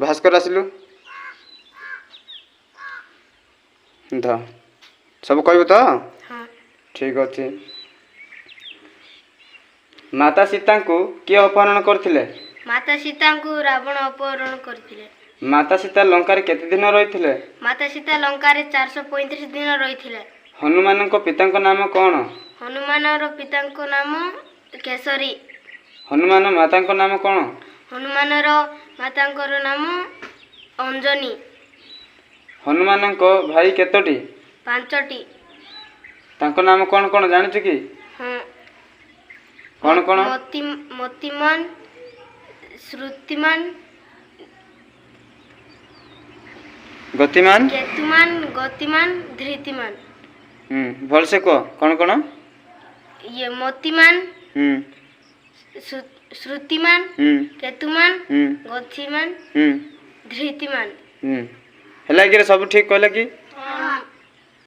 भास्कर आसिलु ध सब कहबो तो हाँ ठीक अच्छे। माता सीता को किए अपहरण करथिले? माता सीता को रावण अपहरण करथिले। माता सीता लंका रे केते दिन रहिथिले? माता सीता लंका रे 435 दिन रहिथिले। हनुमान को पिता नाम कौन? हनुमान रो पिता नाम केसरी। हनुमान माता नाम कौन? हनुमान रो माता नाम अंजनी। हनुमान को भाई केतोटी? 5टी। तांको नाम कौन कौन जानिछु कि? हाँ कौन कौन? मतिमान, श्रुतिमान, गतिमान, केतुमान, गतिमान, धृतिमान। भल से को कौन कौन? ये मोतिमान, श्रुतिमान, केतुमान, गतिमान, धृतिमान। हेला कि सब ठीक कहले कि